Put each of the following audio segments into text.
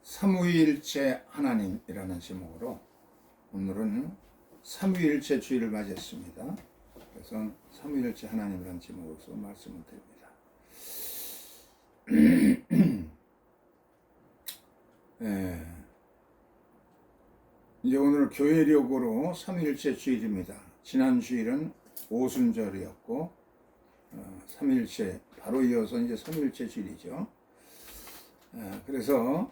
삼위일체 하나님이라는 제목으로 오늘은 삼위일체 주일을 맞이했습니다. 그래서 삼위일체 하나님이라는 제목으로서 말씀을 드립니다. 이제 오늘 교회력으로 삼위일체 주일입니다. 지난 주일은 오순절이었고 삼위일체 바로 이어서 이제 삼위일체 주일이죠. 그래서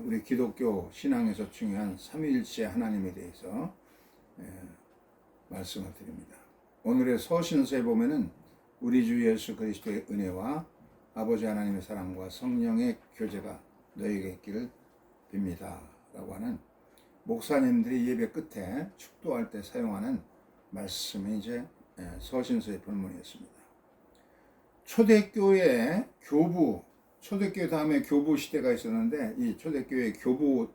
우리 기독교 신앙에서 중요한 삼위일체 하나님에 대해서 말씀을 드립니다. 오늘의 서신서에 보면은 우리 주 예수 그리스도의 은혜와 아버지 하나님의 사랑과 성령의 교제가 너희에게 있기를 빕니다 라고 하는 목사님들이 예배 끝에 축도할 때 사용하는 말씀이 이제 서신서의 본문이었습니다. 초대교회 교부, 초대교회 다음에 교부 시대가 있었는데 이 초대교회 교부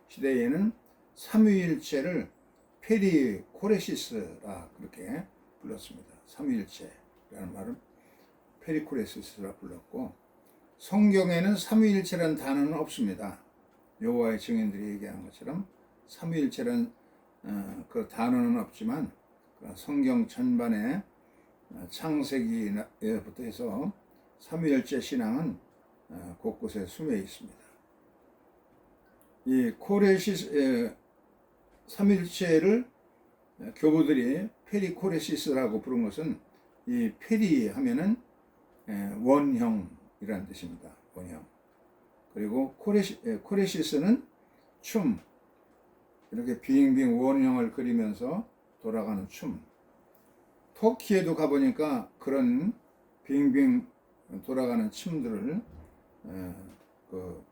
시대에는 삼위일체를 페리코레시스라 그렇게 불렀습니다. 삼위일체라는 말은 페리코레시스라 불렀고, 성경에는 삼위일체라는 단어는 없습니다. 여호와의 증인들이 얘기하는 것처럼 삼위일체라는 그 단어는 없지만 성경 전반에 창세기부터 해서 삼위일체 신앙은 곳곳에 숨어 있습니다. 이 삼위일체를 교부들이 페리코레시스라고 부른 것은 이 페리 하면은 원형이라는 뜻입니다. 원형. 그리고 코레시스는 춤, 이렇게 빙빙 원형을 그리면서 돌아가는 춤. 터키에도 가보니까 그런 빙빙 돌아가는 춤들을 그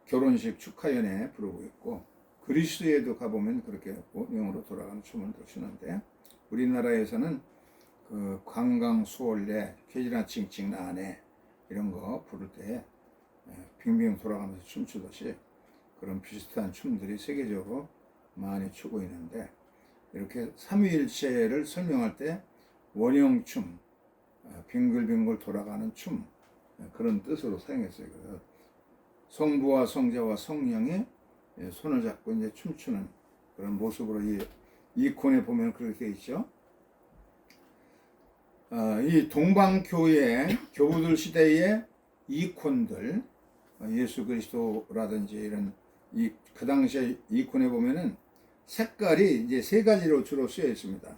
결혼식 축하연에 부르고 있고, 그리스에도 가보면 그렇게 원형으로 돌아가는 춤을 추는데, 우리나라에서는 그 관광 수월래, 개지나 칭칭 나네 이런 거 부를 때 빙빙 돌아가면서 춤추듯이 그런 비슷한 춤들이 세계적으로 많이 추고 있는데, 이렇게 삼위일체를 설명할 때 원형춤, 빙글빙글 돌아가는 춤, 그런 뜻으로 사용했어요. 그래서 성부와 성자와 성령이 손을 잡고 이제 춤추는 그런 모습으로 이 이콘에 보면 그렇게 되어 있죠. 이 동방교회 교부들 시대의 이콘들, 예수 그리스도라든지 이런 그 당시에 이콘에 보면은 색깔이 이제 세 가지로 주로 쓰여 있습니다.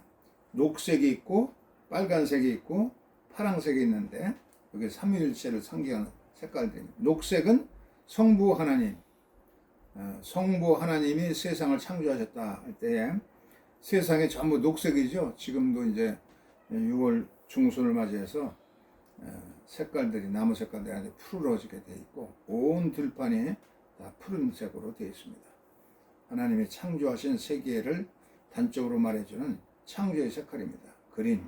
녹색이 있고 빨간색이 있고 파란색이 있는데, 여기 삼위일체를 상징하는 색깔들입니다. 녹색은 성부 하나님, 성부 하나님이 세상을 창조하셨다 할 때에 세상이 전부 녹색이죠. 지금도 이제 6월 중순을 맞이해서 색깔들이, 나무 색깔들이 아주 푸르러지게 되어 있고 온 들판이 다 푸른색으로 되어 있습니다. 하나님이 창조하신 세계를 단적으로 말해주는 창조의 색깔입니다. 그린.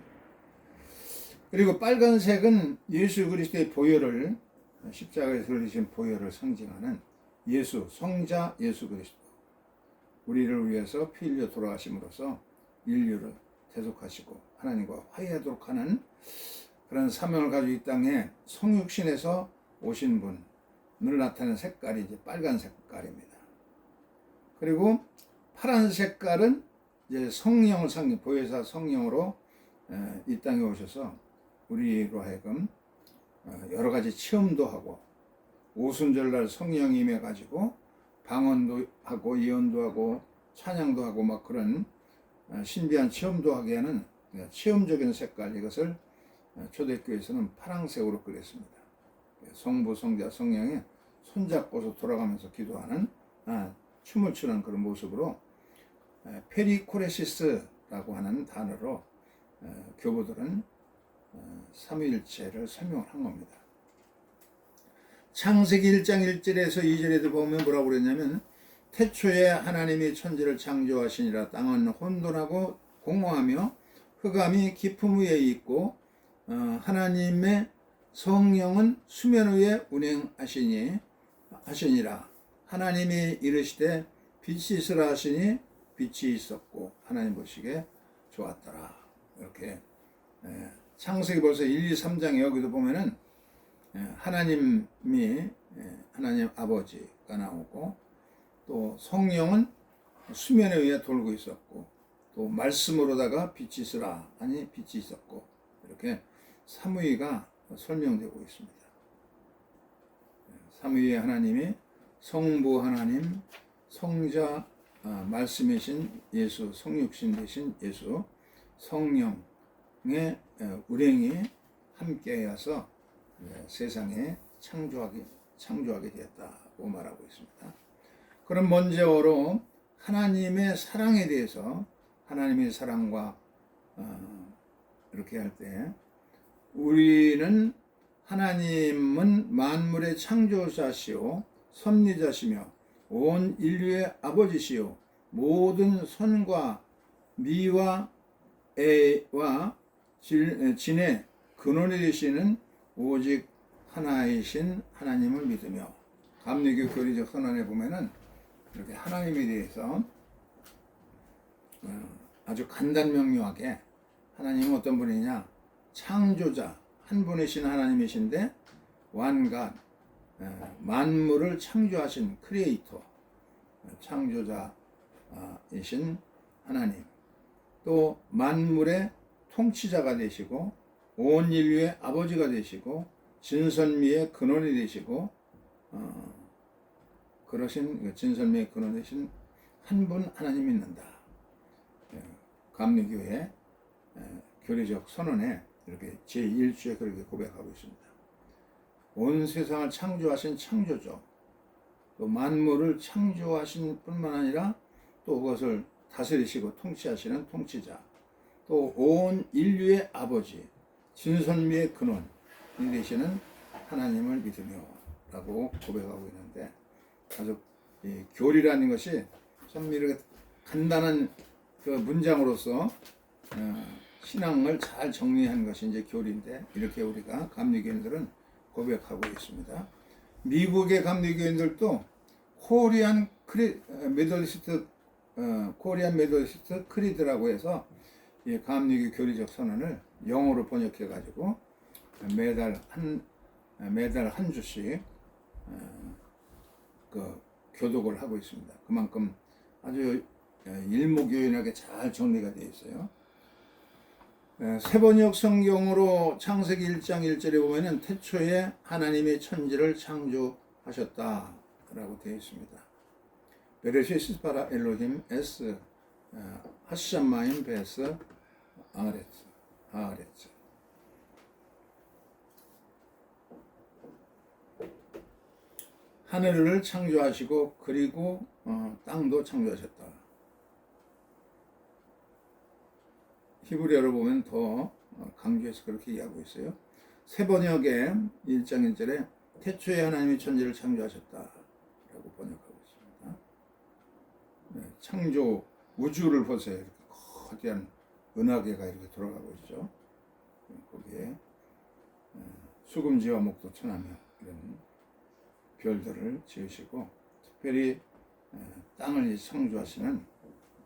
그리고 빨간색은 예수 그리스도의 보혈을, 십자가에서 흘리신 보혈을 상징하는 예수, 성자 예수 그리스도, 우리를 위해서 피 흘려 돌아가심으로써 인류를 대속하시고 하나님과 화해하도록 하는 그런 사명을 가지고 이 땅에 성육신에서 오신 분을 나타내는 색깔이 이제 빨간 색깔입니다. 그리고 파란 색깔은 이제 성령을 상징, 보혜사 성령으로 이 땅에 오셔서 우리로 하여금 여러 가지 체험도 하고, 오순절날 성령이 임해가지고 방언도 하고 예언도 하고 찬양도 하고 막 그런 신비한 체험도 하게 하는 체험적인 색깔, 이것을 초대교회에서는 파란색으로 그렸습니다. 성부, 성자, 성령이 손잡고서 돌아가면서 기도하는, 춤을 추는 그런 모습으로 페리코레시스라고 하는 단어로 교부들은 삼위일체를 설명을 한 겁니다. 창세기 1장 1절에서 2절에도 보면 뭐라고 그랬냐면, 태초에 하나님이 천지를 창조하시니라. 땅은 혼돈하고 공허하며 흑암이 깊음 위에 있고 하나님의 성령은 수면 위에 운행하시니라. 하나님이 이르시되 빛이 있으라 하시니 빛이 있었고 하나님 보시기에 좋았더라. 이렇게 창세기 벌써 1, 2, 3장 여기도 보면은 하나님이 하나님 아버지가 나오고 또 성령은 수면에 의해 돌고 있었고, 또 말씀으로다가 빛이 있으라 하니 빛이 있었고, 이렇게 삼위가 설명되고 있습니다. 삼위의 하나님이 성부 하나님, 성자 말씀이신 예수, 성육신 되신 예수, 성령의 운행이 함께하여서 세상에 창조하게 되었다고 말하고 있습니다. 그럼 먼저로 하나님의 사랑에 대해서, 하나님의 사랑과 이렇게 할 때, 우리는 하나님은 만물의 창조자시요 섭리자시며 온 인류의 아버지시요 모든 선과 미와 애와 진의 근원이 되시는 오직 하나이신 하나님을 믿으며, 감리교 교리적 선언에 보면은 이렇게 하나님에 대해서 아주 간단명료하게, 하나님은 어떤 분이냐, 창조자 한 분이신 하나님이신데 완간 만물을 창조하신 크리에이터, 창조자이신 하나님, 또 만물의 통치자가 되시고 온 인류의 아버지가 되시고 진선미의 근원이 되시고 그러신 진선미의 근원 되신 한 분 하나님이 있는다. 감리교의 교리적 선언에 이렇게 제1주에 그렇게 고백하고 있습니다. 온 세상을 창조하신 창조주, 또 만물을 창조하신 뿐만 아니라 또 그것을 다스리시고 통치하시는 통치자, 또 온 인류의 아버지, 진선미의 근원이 되시는 하나님을 믿으며 라고 고백하고 있는데, 아주 이 교리라는 것이 참 이렇게 간단한 그 문장으로서 신앙을 잘 정리한 것이 이제 교리인데, 이렇게 우리가 감리교인들은 고백하고 있습니다. 미국의 감리교인들도 코리안 메더리스트 크리드라고 해서 이 감리교 교리적 선언을 영어로 번역해 가지고 매달 한 주씩 그 교독을 하고 있습니다. 그만큼 아주 일목요연하게 잘 정리가 되어 있어요. 세번역 성경으로 창세기 1장 1절에 보면은 태초에 하나님의 천지를 창조하셨다라고 되어 있습니다. 베레시스 바라 엘로힘 에스 하샴마임 베스 아레츠. 하늘을 창조하시고 그리고 땅도 창조하셨다. 히브리어로 보면 더 강조해서 그렇게 이해하고 있어요. 세번역의 1장 1절에 태초에 하나님이 천지를 창조하셨다라고 번역하고 있습니다. 창조 우주를 보세요. 이렇게 거대한 은하계가 이렇게 돌아가고 있죠. 거기에 수금지와 목도 천하며 이런 별들을 지으시고, 특별히 땅을 창조하시는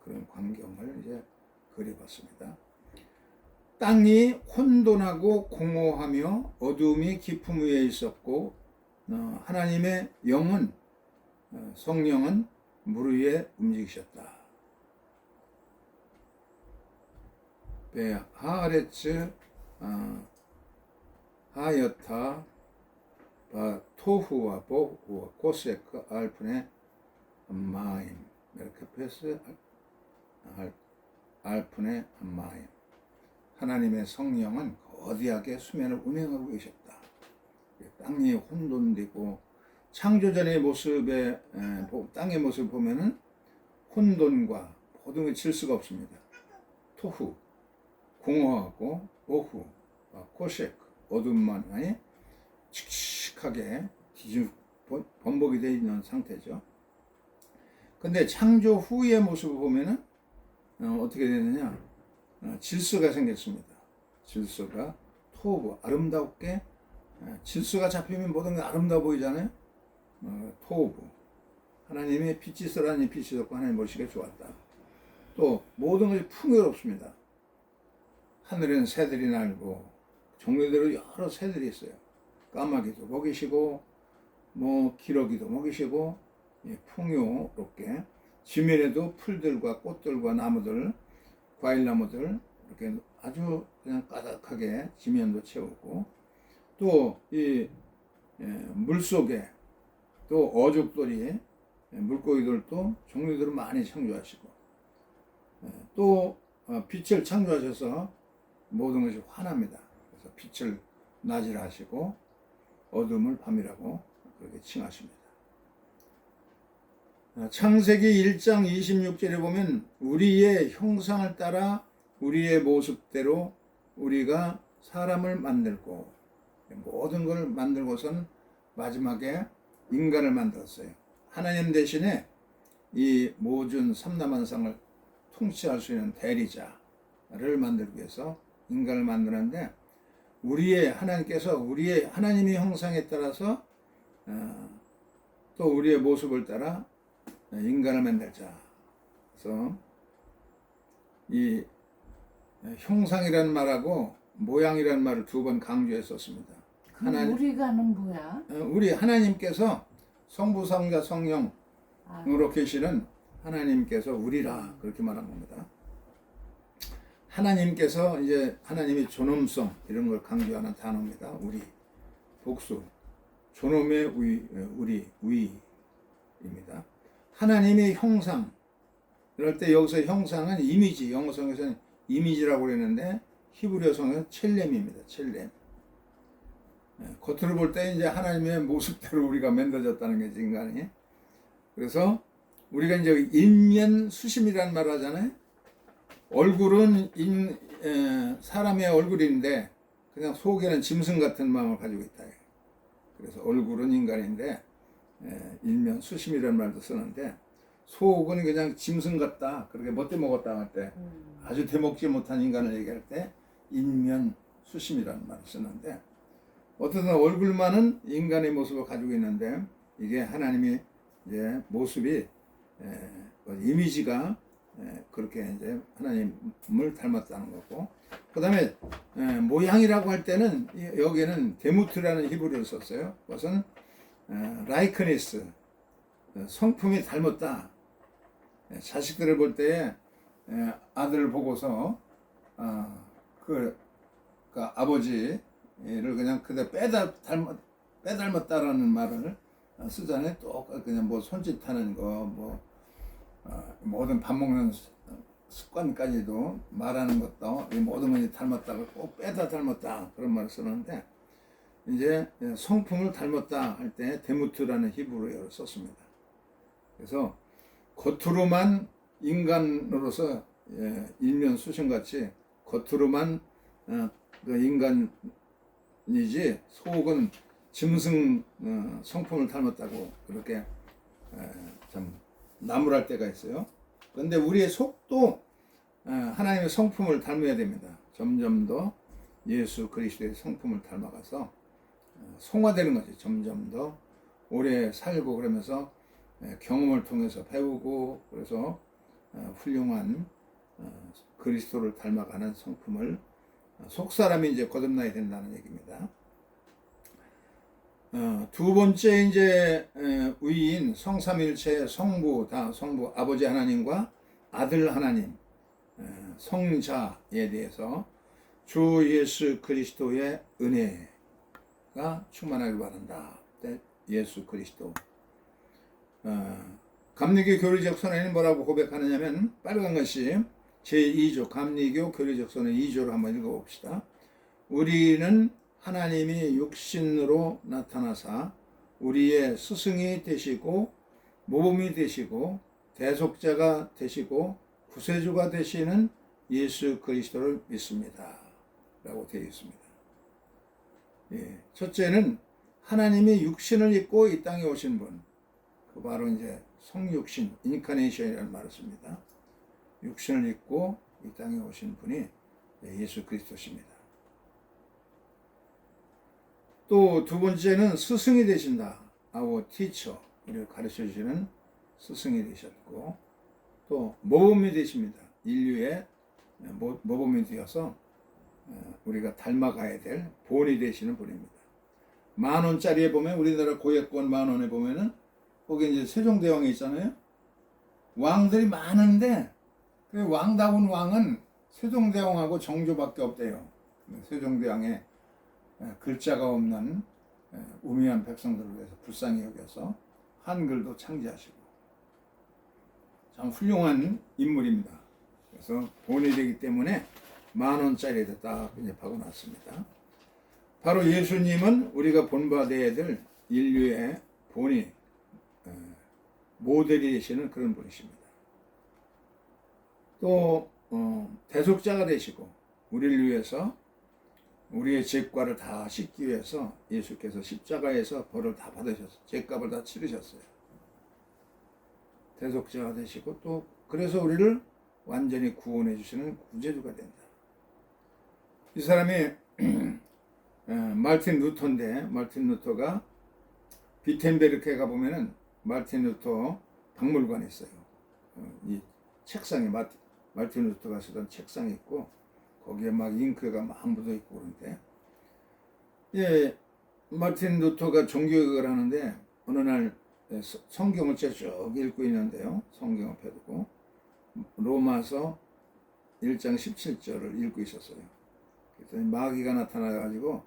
그런 광경을 이제 그려봤습니다. 땅이 혼돈하고 공허하며 어둠이 깊음 위에 있었고, 하나님의 영은 성령은 물 위에 움직이셨다. 하아레츠 하여타 토후와 보후와 고세크 알프네 마임 메르케페스 알프네 마임. 하나님의 성령은 거대하게 수면을 운행하고 계셨다. 땅이 혼돈되고, 창조전의 모습에 땅의 모습을 보면은 혼돈과 모든 질서가 없습니다. 토후 공허하고, 오후 코셰크 어둠만이 칙칙하게 번복이 되어 있는 상태죠. 근데 창조 후의 모습을 보면은 어떻게 되느냐, 질서가 생겼습니다. 질서가 토부, 아름답게 질서가 잡히면 모든 게 아름다워 보이잖아요. 토부, 하나님의 빛이 있으라니 빛이 있었고 하나님 보시기에 좋았다. 또 모든 것이 풍요롭습니다. 하늘에는 새들이 날고 종류대로 여러 새들이 있어요. 까마귀도 먹이시고, 기러기도 먹이시고, 풍요롭게 지면에도 풀들과 꽃들과 나무들, 과일나무들 이렇게 아주 그냥 가득하게 지면도 채우고 또 이 물속에 또 어족들이 물고기들도 종류들을 많이 창조하시고 또 빛을 창조하셔서 모든 것이 환합니다. 그래서 빛을 낮이라 하시고 어둠을 밤이라고 그렇게 칭하십니다. 창세기 1장 26절에 보면 우리의 형상을 따라 우리의 모습대로 우리가 사람을 만들고 모든 것을 만들고선 마지막에 인간을 만들었어요. 하나님 대신에 이 모든 삼라만상을 통치할 수 있는 대리자를 만들기 위해서 인간을 만드는데 하나님께서 우리의 하나님의 형상에 따라서 또 우리의 모습을 따라 인간을 만들자. 그래서 이 형상이라는 말하고 모양이라는 말을 두 번 강조했었습니다. 그럼 우리가는 뭐야? 우리 하나님께서 성부, 성자, 성령으로 계시는 하나님께서 우리라 그렇게 말한 겁니다. 하나님께서 이제 하나님의 존엄성 이런 걸 강조하는 단어입니다. 우리 복수 존엄의 우리입니다. 하나님의 형상 이럴 때 여기서 형상은 이미지 영어성에서는 이미지라고 그랬는데 히브리어성은 첼렘입니다. 첼렘. 겉으로 볼 때 이제 하나님의 모습대로 우리가 만들어졌다는 게 인간이. 그래서 우리가 이제 인면수심이라는 말을 하잖아요. 얼굴은 사람의 얼굴인데 그냥 속에는 짐승 같은 마음을 가지고 있다. 그래서 얼굴은 인간인데 인면수심이라는 말도 쓰는데 속은 그냥 짐승 같다. 그렇게 못돼 먹었다 할 때 아주 대먹지 못한 인간을 얘기할 때 인면수심이라는 말을 쓰는데 어떤 얼굴만은 인간의 모습을 가지고 있는데 이게 하나님의 이제 모습이 이미지가 그렇게 이제 하나님을 닮았다는 거고 그 다음에 모양이라고 할 때는 여기에는 데무트라는 히브리어를 썼어요. 그것은 라이크니스 성품이 닮았다. 자식들을 볼 때에 아들을 보고서 그 아버지를 그냥 그대로 빼닮았다라는 말을 쓰잖아요. 또 그냥 뭐 손짓하는 거 모든 밥 먹는 습관까지도 말하는 것도 모든 것이 닮았다고 꼭 빼다 닮았다 그런 말을 쓰는데 이제 성품을 닮았다 할 때 데무트라는 히브리어를 썼습니다. 그래서 겉으로만 인간으로서 일면수심같이 겉으로만 인간이지 속은 짐승 성품을 닮았다고 그렇게 참 나무랄 때가 있어요. 그런데 우리의 속도 하나님의 성품을 닮아야 됩니다. 점점 더 예수 그리스도의 성품을 닮아가서 성화되는 거지. 점점 더 오래 살고 그러면서 경험을 통해서 배우고 그래서 훌륭한 그리스도를 닮아가는 성품을 속사람이 이제 거듭나야 된다는 얘기입니다. 두 번째 이제 위인 성삼일체 성부 아버지 하나님과 아들 하나님 성자에 대해서 주 예수 그리스도의 은혜가 충만하길 바란다. 예수 그리스도. 감리교 교리적 선언에는 뭐라고 고백하느냐면 빨간 것이 제2조 감리교 교리적 선언 2조를 한번 읽어봅시다. 우리는 하나님이 육신으로 나타나사 우리의 스승이 되시고 모범이 되시고 대속자가 되시고 구세주가 되시는 예수 그리스도를 믿습니다. 라고 되어 있습니다. 첫째는 하나님이 육신을 입고 이 땅에 오신 분, 그 바로 이제 성육신, 인카네이션이라는 말을 씁니다. 육신을 입고 이 땅에 오신 분이 예수 그리스도십니다. 또 두 번째는 스승이 되신다. Our teacher, 우리를 가르쳐 주시는 스승이 되셨고 또 모범이 되십니다. 인류의 모범이 되어서 우리가 닮아가야 될 본이 되시는 분입니다. 10,000원짜리에 보면 우리나라 고액권 10,000원에 보면은 거기 이제 세종대왕이 있잖아요. 왕들이 많은데 그 왕다운 왕은 세종대왕하고 정조밖에 없대요. 세종대왕의 글자가 없는 우매한 백성들을 위해서 불쌍히 여겨서 한글도 창제하시고 참 훌륭한 인물입니다. 그래서 본이 되기 때문에 10,000원짜리를 딱 이제 박아놨습니다. 바로 예수님은 우리가 본받아야 될 인류의 본이 모델이 되시는 그런 분이십니다. 또 대속자가 되시고 우리를 위해서 우리의 죄과를 다 씻기 위해서 예수께서 십자가에서 벌을 다 받으셨어요. 죄값을 다 치르셨어요. 대속자가 되시고 또 그래서 우리를 완전히 구원해 주시는 구제주가 된다. 이 사람이 말틴 루터인데 말틴 루터가 비텐베르크에 가보면은 말틴 루터 박물관이 있어요. 이 책상에 말틴 루터가 쓰던 책상이 있고 거기에 막 잉크가 막 묻어 있고 그런데 예, 마틴 루터가 종교개혁을 하는데 어느 날 성경을 쭉 읽고 있는데요. 성경 앞에 두고 로마서 1장 17절을 읽고 있었어요. 그랬더니 마귀가 나타나가지고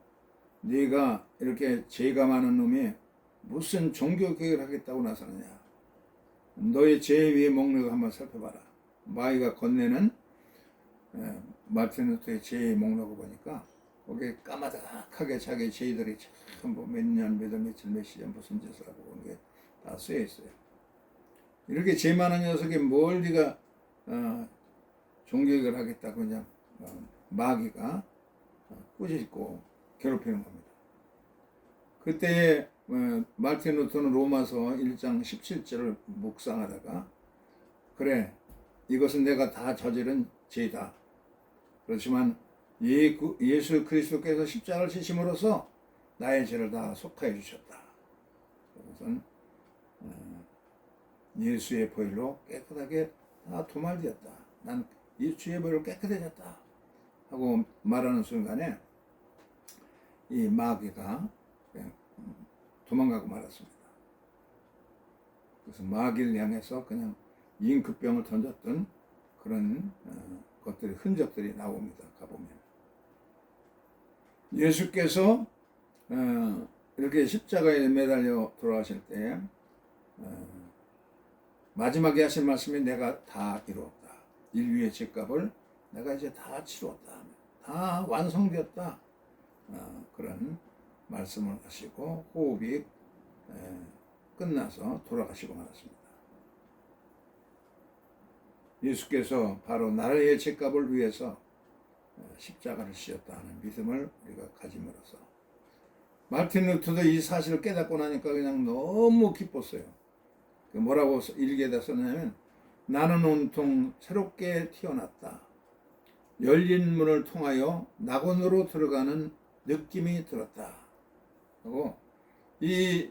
네가 이렇게 죄가 많은 놈이 무슨 종교개혁을 하겠다고 나서느냐. 너의 죄 위에 목록을 한번 살펴봐라. 마귀가 건네는 마틴 루터의 죄의 목록을 보니까 거기에 까마득하게 자기 죄들이 전부 몇 년, 몇 월, 며칠, 몇 시간 무슨 짓을 하고 그런 게 다 쓰여 있어요. 이렇게 죄 많은 녀석이 뭘 네가 종교개혁을 하겠다고 그냥 마귀가 꾸짖고 괴롭히는 겁니다. 그때에 마틴 루터는 로마서 1장 17절을 묵상하다가 그래 이것은 내가 다 저지른 죄다. 그렇지만 예수 그리스도께서 십자가를 지심으로써 나의 죄를 다 속하여 주셨다. 그것은 예수의 보혈로 깨끗하게 다 도말되었다. 난 이 주의 보혈로 깨끗해졌다. 하고 말하는 순간에 이 마귀가 도망가고 말았습니다. 그래서 마귀를 향해서 그냥 잉크병을 던졌던 그런 것들이 흔적들이 나옵니다. 가보면 예수께서 이렇게 십자가에 매달려 돌아가실 때 마지막에 하신 말씀이 내가 다 이루었다. 인류의 죄값을 내가 이제 다 치루었다. 다 완성되었다. 그런 말씀을 하시고 호흡이 끝나서 돌아가시고 말았습니다. 예수께서 바로 나라의 죄값을 위해서 십자가를 지었다 하는 믿음을 우리가 가짐으로써 마틴 루터도 이 사실을 깨닫고 나니까 그냥 너무 기뻤어요. 뭐라고 일기에다 썼냐면 나는 온통 새롭게 태어났다. 열린 문을 통하여 낙원으로 들어가는 느낌이 들었다. 하고 이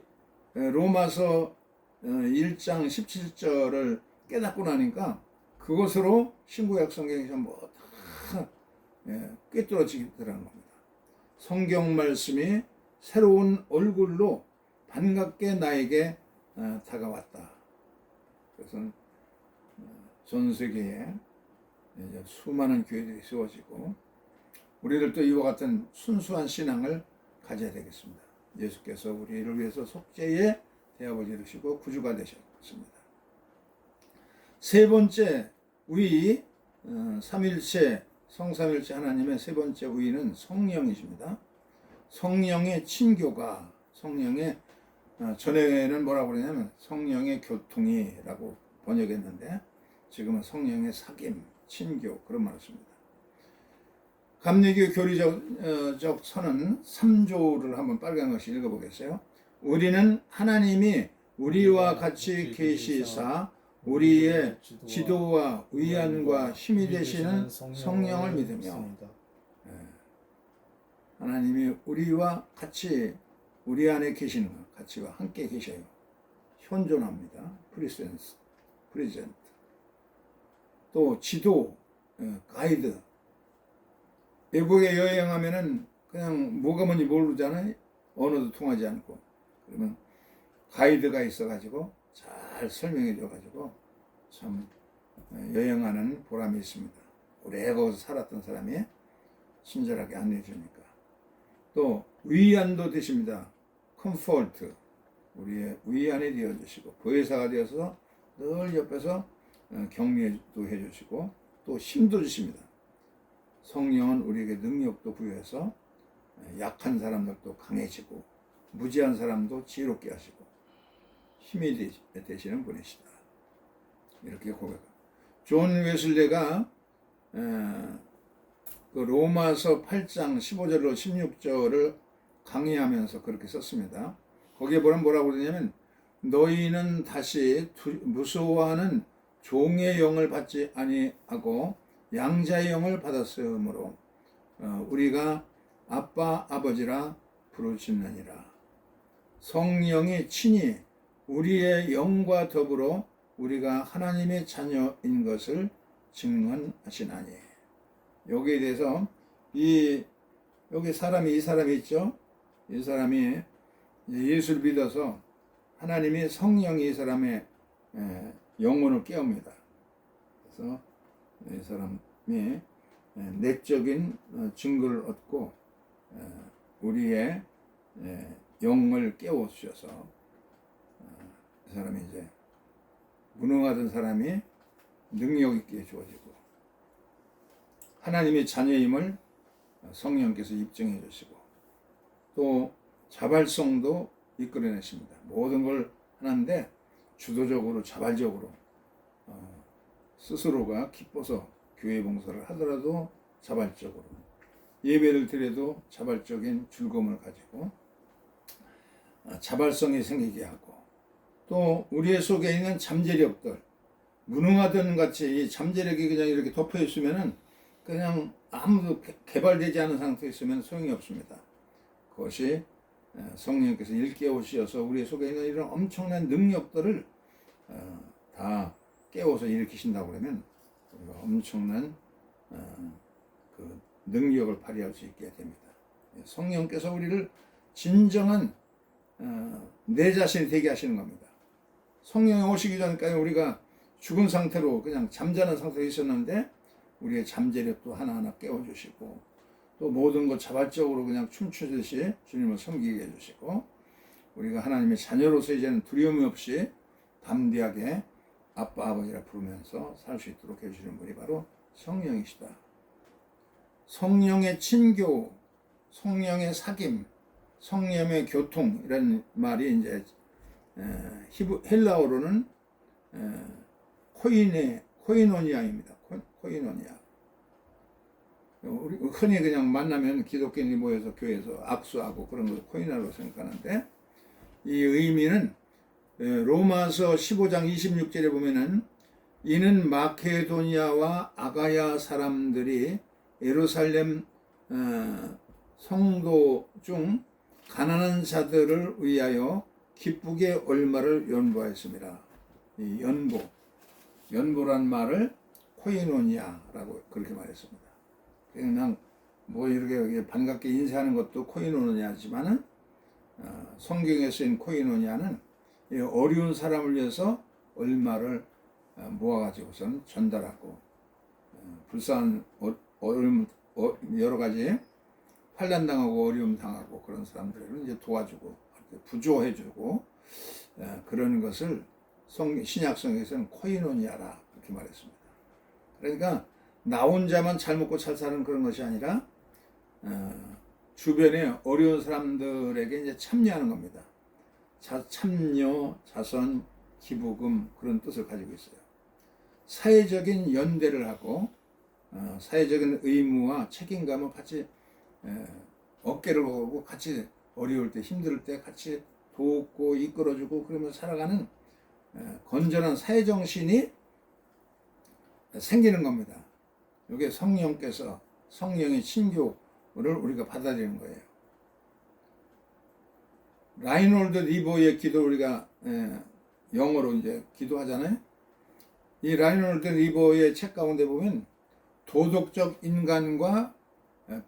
로마서 1장 17절을 깨닫고 나니까 그것으로 신구약 성경이 전부 다 꿰뚫어지더라는 겁니다. 성경 말씀이 새로운 얼굴로 반갑게 나에게 다가왔다. 그래서 전 세계에 수많은 교회들이 세워지고 우리들도 이와 같은 순수한 신앙을 가져야 되겠습니다. 예수께서 우리를 위해서 속죄의 대합을 이루시고 구주가 되셨습니다. 세 번째 우위, 삼일체, 성삼일체 하나님의 세 번째 우위는 성령이십니다. 성령의 친교가 성령의 전에는 뭐라고 그러냐면 성령의 교통이라고 번역했는데 지금은 성령의 사귐, 친교 그런 말을 씁니다. 감리교 교리적 선은 3조를 한번 빨간 것이 읽어보겠어요. 우리는 하나님이 우리와 같이 계시사 우리의 지도와 위안과 힘이 되시는 성령을 믿으며 하나님이 우리와 같이 우리 안에 계시는 것 같이와 함께 계셔요. 현존합니다. 프리젠트. 또 지도, 가이드. 외국에 여행하면은 그냥 뭐가 뭔지 모르잖아요. 언어도 통하지 않고. 그러면 가이드가 있어가지고 잘 설명해줘가지고 참 여행하는 보람이 있습니다. 오래 거기서 살았던 사람이 친절하게 안내해주니까. 또 위안도 되십니다. 컴포트, 우리의 위안이 되어주시고 보혜사가 되어서 늘 옆에서 격려도 해주시고 또 힘도 주십니다. 성령은 우리에게 능력도 부여해서 약한 사람들도 강해지고 무지한 사람도 지혜롭게 하시고 힘이 되시는 분이시다. 이렇게 고백합니다. 존 웨슬레가 그 로마서 8장 15절로 16절을 강의하면서 그렇게 썼습니다. 거기에 보면 뭐라고 그러냐면 너희는 다시 무서워하는 종의 영을 받지 아니하고 양자의 영을 받았으므로 우리가 아빠 아버지라 부르짖느니라. 성령이 친히 우리의 영과 더불어 우리가 하나님의 자녀인 것을 증언하시나니. 여기에 대해서 여기 이 사람이 있죠. 이 사람이 예수를 믿어서 하나님이 성령이 이 사람의 영혼을 깨웁니다. 그래서 이 사람이 내적인 증거를 얻고 우리의 영을 깨워 주셔서 이 사람이 이제 무능하던 사람이 능력 있게 주어지고 하나님의 자녀임을 성령께서 입증해 주시고 또 자발성도 이끌어내십니다. 모든 걸 하는데 주도적으로 자발적으로 스스로가 기뻐서 교회 봉사를 하더라도 자발적으로 예배를 드려도 자발적인 즐거움을 가지고 자발성이 생기게 하고 또 우리의 속에 있는 잠재력들 무능하던 같이 이 잠재력이 그냥 이렇게 덮여 있으면은 그냥 아무도 개발되지 않은 상태에 있으면 소용이 없습니다. 그것이 성령께서 일깨우셔서 우리 속에 있는 이런 엄청난 능력들을 다 깨워서 일으키신다고 그러면 우리가 엄청난 그 능력을 발휘할 수 있게 됩니다. 성령께서 우리를 진정한 내 자신이 되게 하시는 겁니다. 성령이 오시기 전까지 우리가 죽은 상태로 그냥 잠자는 상태에 있었는데 우리의 잠재력도 하나하나 깨워주시고 또 모든 것 자발적으로 그냥 춤추듯이 주님을 섬기게 해주시고 우리가 하나님의 자녀로서 이제는 두려움이 없이 담대하게 아빠 아버지라 부르면서 살 수 있도록 해주시는 분이 바로 성령이시다. 성령의 친교, 성령의 사귐, 성령의 교통 이런 말이 이제 헬라어로는 코이노니아입니다. 코이노니아. 우리 흔히 그냥 만나면 기독교인이 모여서 교회에서 악수하고 그런 걸 코이나로 생각하는데 이 의미는 로마서 15장 26절에 보면은 이는 마케도니아와 아가야 사람들이 예루살렘 성도 중 가난한 자들을 위하여 기쁘게 얼마를 연보하였습니다. 이 연보란 말을 코이노니아라고 그렇게 말했습니다. 그냥 뭐 이렇게 반갑게 인사하는 것도 코이노니아지만은 성경에 쓰인 코이노니아는 어려운 사람을 위해서 얼마를 모아가지고선 전달하고 불쌍한 어려움 여러 가지 환난 당하고 어려움 당하고 그런 사람들을 이제 도와주고 부조해주고 그런 것을 신약성에서는 코이노니아라 그렇게 말했습니다. 그러니까 나 혼자만 잘 먹고 잘 사는 그런 것이 아니라 주변에 어려운 사람들에게 이제 참여하는 겁니다. 참여, 자선, 기부금 그런 뜻을 가지고 있어요. 사회적인 연대를 하고 사회적인 의무와 책임감을 같이 어깨를 걸고 같이 어려울 때 힘들 때 같이 돕고 이끌어주고 그러면서 살아가는 건전한 사회정신이 생기는 겁니다. 이게 성령께서 성령의 친교를 우리가 받아들이는 거예요. 라이놀드 리보의 기도 우리가 영어로 이제 기도하잖아요. 이 라이놀드 리보의 책 가운데 보면 도덕적 인간과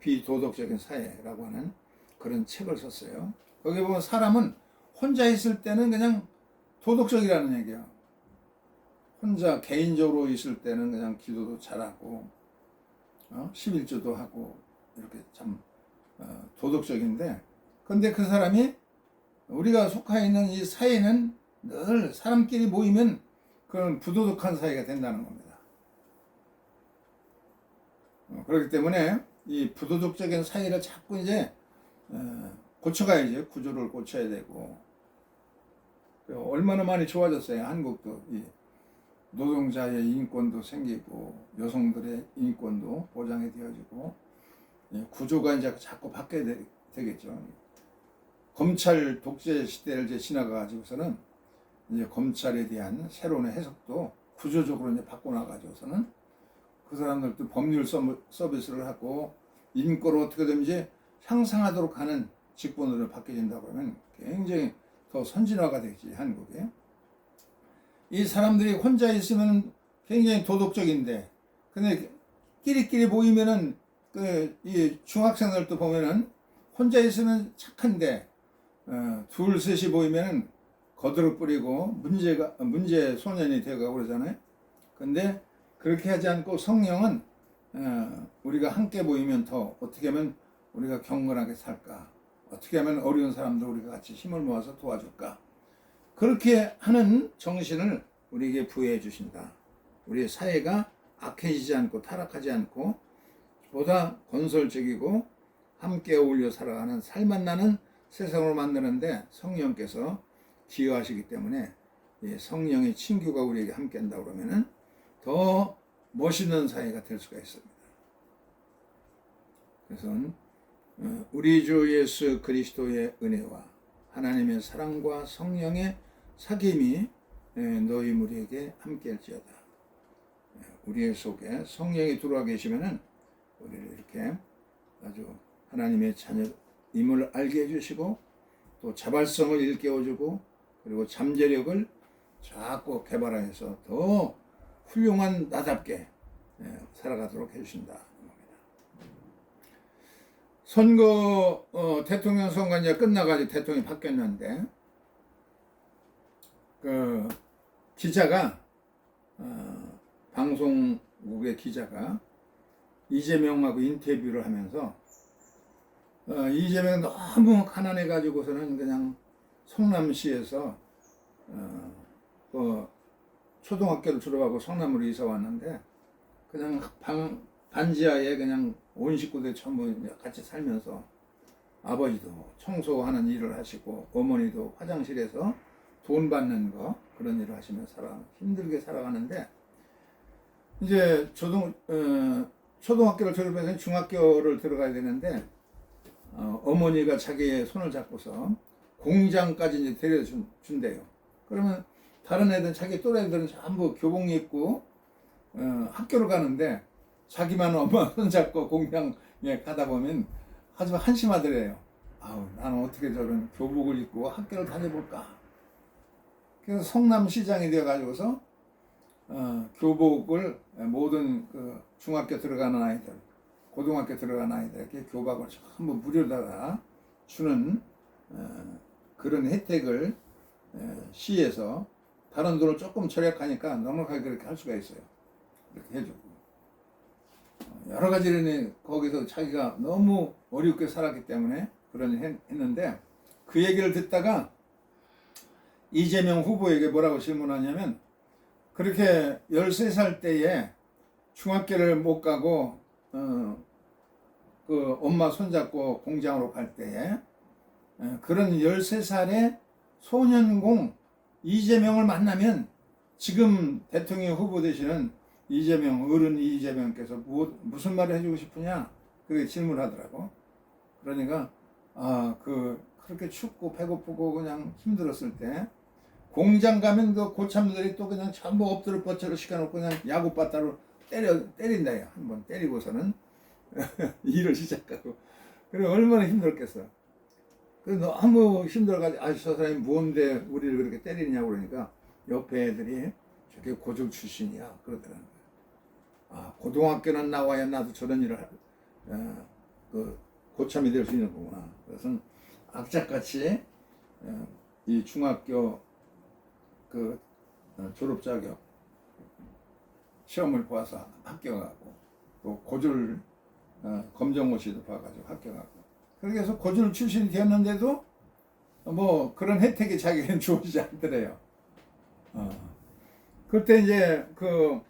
비도덕적인 사회라고 하는 그런 책을 썼어요. 거기 보면 사람은 혼자 있을 때는 그냥 도덕적이라는 얘기야. 혼자 개인적으로 있을 때는 그냥 기도도 잘하고 11조도 하고 이렇게 참 도덕적인데, 근데 그 사람이 우리가 속해 있는 이 사회는 늘 사람끼리 모이면 그런 부도덕한 사회가 된다는 겁니다. 그렇기 때문에 이 부도덕적인 사회를 자꾸 이제 고쳐가야죠. 구조를 고쳐야 되고. 얼마나 많이 좋아졌어요. 한국도 이 노동자의 인권도 생기고 여성들의 인권도 보장이 되어지고, 구조가 이제 자꾸 바뀌어야 되겠죠. 검찰 독재 시대를 이제 지나가가지고서는 이제 검찰에 대한 새로운 해석도 구조적으로 이제 바꿔나가지고서는 그 사람들도 법률 서비스를 하고 인권을 어떻게든지 향상하도록 하는 직분으로 바뀌어진다고 하면 굉장히 더 선진화가 되지, 한국에. 이 사람들이 혼자 있으면 굉장히 도덕적인데, 근데 끼리끼리 모이면은 이 중학생들도 보면은 혼자 있으면 착한데, 둘 셋이 모이면은 거드를 뿌리고 문제 소년이 되고 그러잖아요. 근데 그렇게 하지 않고 성령은 우리가 함께 모이면 더 어떻게 하면 우리가 경건하게 살까, 어떻게 하면 어려운 사람들 우리가 같이 힘을 모아서 도와줄까, 그렇게 하는 정신을 우리에게 부여해 주신다. 우리 사회가 악해지지 않고 타락하지 않고 보다 건설적이고 함께 어울려 살아가는 살맛나는 세상으로 만드는데 성령께서 기여하시기 때문에 성령의 친교가 우리에게 함께 한다 그러면은 더 멋있는 사회가 될 수가 있습니다. 그래서 우리 주 예수 그리스도의 은혜와 하나님의 사랑과 성령의 사귐이 너희 무리에게 함께할지어다. 우리의 속에 성령이 들어와 계시면은 우리를 이렇게 아주 하나님의 자녀임을 알게 해주시고, 또 자발성을 일깨워주고, 그리고 잠재력을 자꾸 개발해서 더 훌륭한 나답게 살아가도록 해주신다. 선거, 대통령 선거 이제 끝나가지고 대통령이 바뀌었는데, 그 기자가 방송국의 기자가 이재명하고 인터뷰를 하면서 이재명이 너무 가난해 가지고서는 그냥 성남시에서 초등학교를 졸업하고 성남으로 이사 왔는데, 그냥 반지하에 그냥 온 식구들 전부 같이 살면서 아버지도 청소하는 일을 하시고 어머니도 화장실에서 돈 받는 거 그런 일을 하시면서 힘들게 살아가는데, 이제 초등학교를 졸업해서 중학교를 들어가야 되는데 어머니가 자기의 손을 잡고서 공장까지 이제 데려준대요. 그러면 다른 애들, 자기 또래들은 전부 교복 입고 학교를 가는데 자기만 엄마 손 잡고 공장에 가다 보면 아주 한심하더래요. 아우, 나는 어떻게 저런 교복을 입고 학교를 다녀볼까. 그래서 성남시장이 되어가지고서 교복을 모든 그 중학교 들어가는 아이들, 고등학교 들어가는 아이들에게 교복을 전부 무료다가 주는 그런 혜택을 시에서 다른 돈을 조금 절약하니까 넉넉하게 그렇게 할 수가 있어요. 이렇게 해주고 여러 가지를 거기서 자기가 너무 어렵게 살았기 때문에 그런 일 했는데, 그 얘기를 듣다가 이재명 후보에게 뭐라고 질문하냐면, 그렇게 13살 때에 중학교를 못 가고 그 엄마 손잡고 공장으로 갈 때에 그런 13살의 소년공 이재명을 만나면 지금 대통령 후보 되시는 이재명, 어른 이재명께서 무슨 말을 해주고 싶으냐, 그렇게 질문하더라고. 그러니까 그렇게 춥고 배고프고 그냥 힘들었을 때 공장 가면 그 고참들이 또 그냥 전부 엎드려 뻗쳐를 시켜놓고 그냥 야구바따로 때린다요. 한번 때리고서는 일을 시작하고. 그래 얼마나 힘들었겠어. 그래서 너무 힘들어가지고 저 사람이 뭔데 우리를 그렇게 때리냐고 그러니까 옆에 애들이 저게 고졸 출신이야 그러더라는 거야. 고등학교는 나와야 나도 저런 일을 고참이 될 수 있는 거구나. 그래서 악착같이 이 중학교 그 졸업 자격 시험을 봐서 합격하고 또 고졸 검정고시도 봐가지고 합격하고 그렇게 해서 고졸 출신이 되었는데도 뭐 그런 혜택이 자기는 주어지지 않더래요. 그때 이제 그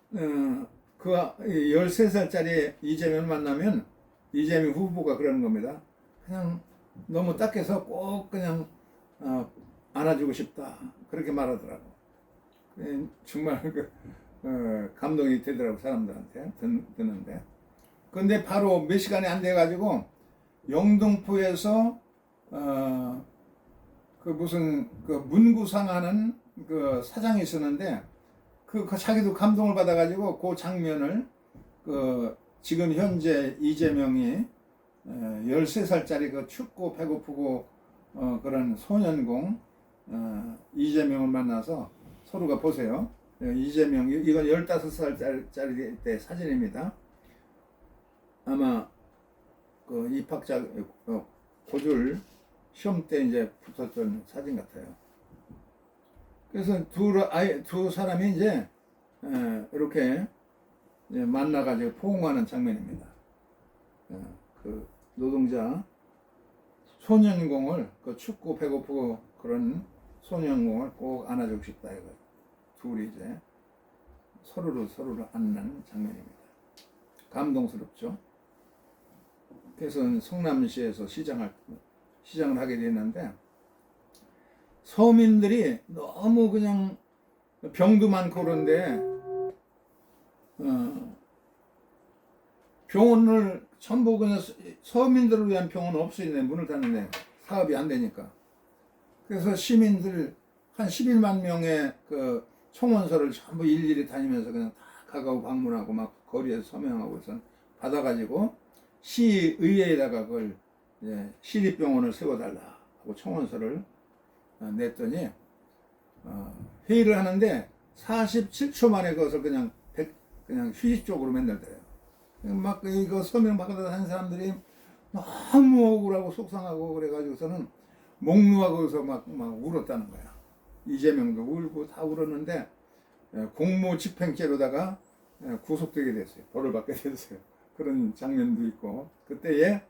13살짜리 이재명을 만나면 이재명 후보가 그러는 겁니다. 그냥 너무 딱해서 꼭 그냥 안아주고 싶다 그렇게 말하더라고. 정말 감동이 되더라고 사람들한테 듣는데. 근데 바로 몇 시간이 안 돼가지고 영등포에서 그 무슨 그 문구상하는 그 사장이 있었는데 그 자기도 감동을 받아가지고 그 장면을 지금 현재 이재명이 13살짜리 그 춥고 배고프고 그런 소년공 이재명을 만나서 서로가 보세요. 이재명 이건 15살짜리 때 사진입니다. 아마 그 입학자 고졸 시험 때 이제 붙었던 사진 같아요. 그래서 두 사람이 이제 이렇게 만나가지고 포옹하는 장면입니다. 그 노동자 소년공을 그 춥고 배고프고 그런 소년공을 꼭 안아주고 싶다 이거. 둘이 이제 서로를 안는 장면입니다. 감동스럽죠. 그래서 성남시에서 시장을 하게 됐는데 서민들이 너무 그냥 병도 많고 그런데 병원을 전부 그냥 서민들을 위한 병원은 없어지네. 문을 닫는데 사업이 안 되니까. 그래서 시민들 한 11만 명의 그 청원서를 전부 일일이 다니면서 그냥 다 가가고 방문하고 막 거리에서 서명하고 해서 받아가지고 시의회에다가 그걸 시립병원을 세워달라 하고 청원서를 냈더니 회의를 하는데 47초 만에 그것을 그냥 휴지 쪽으로 만들더래요. 막 이거 서명 받아서 한 사람들이 너무 억울하고 속상하고 그래가지고서는 목 놓아서 막 울었다는 거야. 이재명도 울고 다 울었는데 공무집행죄로다가 구속되게 됐어요. 벌을 받게 됐어요. 그런 장면도 있고 그때에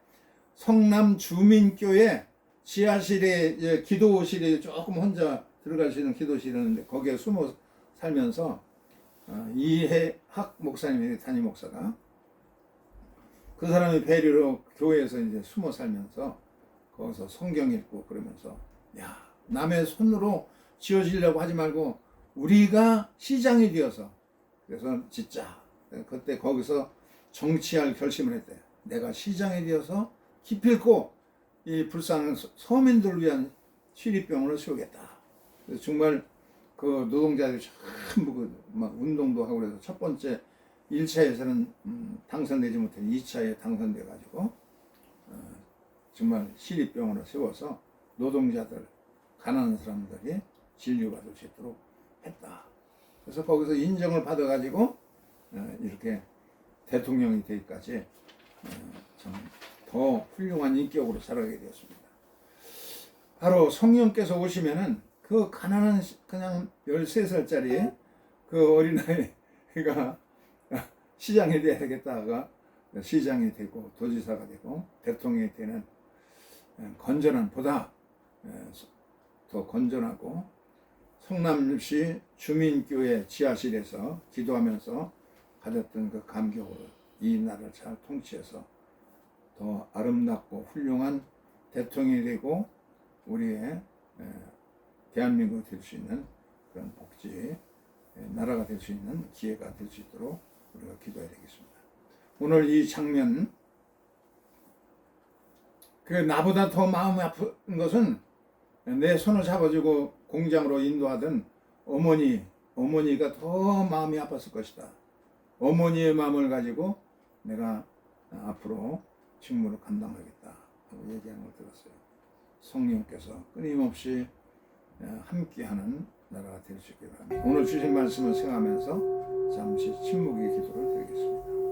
성남 주민교회 지하실에 기도실에 조금 혼자 들어갈 수 있는 기도실이었는데 거기에 숨어 살면서 이해학 목사님이 담임 목사가 그 사람의 배려로 교회에서 이제 숨어 살면서 거기서 성경 읽고 그러면서 야 남의 손으로 지어지려고 하지 말고 우리가 시장이 되어서 그래서 진짜 그때 거기서 정치할 결심을 했대요. 내가 시장이 되어서 기필코 이 불쌍한 서민들을 위한 시립병원을 세우겠다. 그래서 정말 그 노동자들이 전부 막 운동도 하고 그래서 첫 번째 1차에서는 당선되지 못해 2차에 당선돼 가지고 정말 시립병원을 세워서 노동자들 가난한 사람들이 진료받을 수 있도록 했다. 그래서 거기서 인정을 받아 가지고 이렇게 대통령이 되기까지 참 더 훌륭한 인격으로 살아가게 되었습니다. 바로 성령께서 오시면은 그 가난한 그냥 13살짜리 그 어린아이가 시장이 되야겠다가 시장이 되고 도지사가 되고 대통령이 되는 건전한 보다 더 건전하고 성남시 주민교회 지하실에서 기도하면서 가졌던 그 감격으로 이 나라를 잘 통치해서 더 아름답고 훌륭한 대통령이 되고 우리의 대한민국이 될 수 있는 그런 복지 나라가 될 수 있는 기회가 될 수 있도록 우리가 기도해야 되겠습니다. 오늘 이 장면 그 나보다 더 마음이 아픈 것은 내 손을 잡아주고 공장으로 인도하던 어머니가 더 마음이 아팠을 것이다. 어머니의 마음을 가지고 내가 앞으로 직무를 감당하겠다 하고 얘기하는 걸 들었어요. 성령께서 끊임없이 함께하는 나라가 될 수 있게 바랍니다. 오늘 주신 말씀을 생각하면서 잠시 침묵의 기도를 드리겠습니다.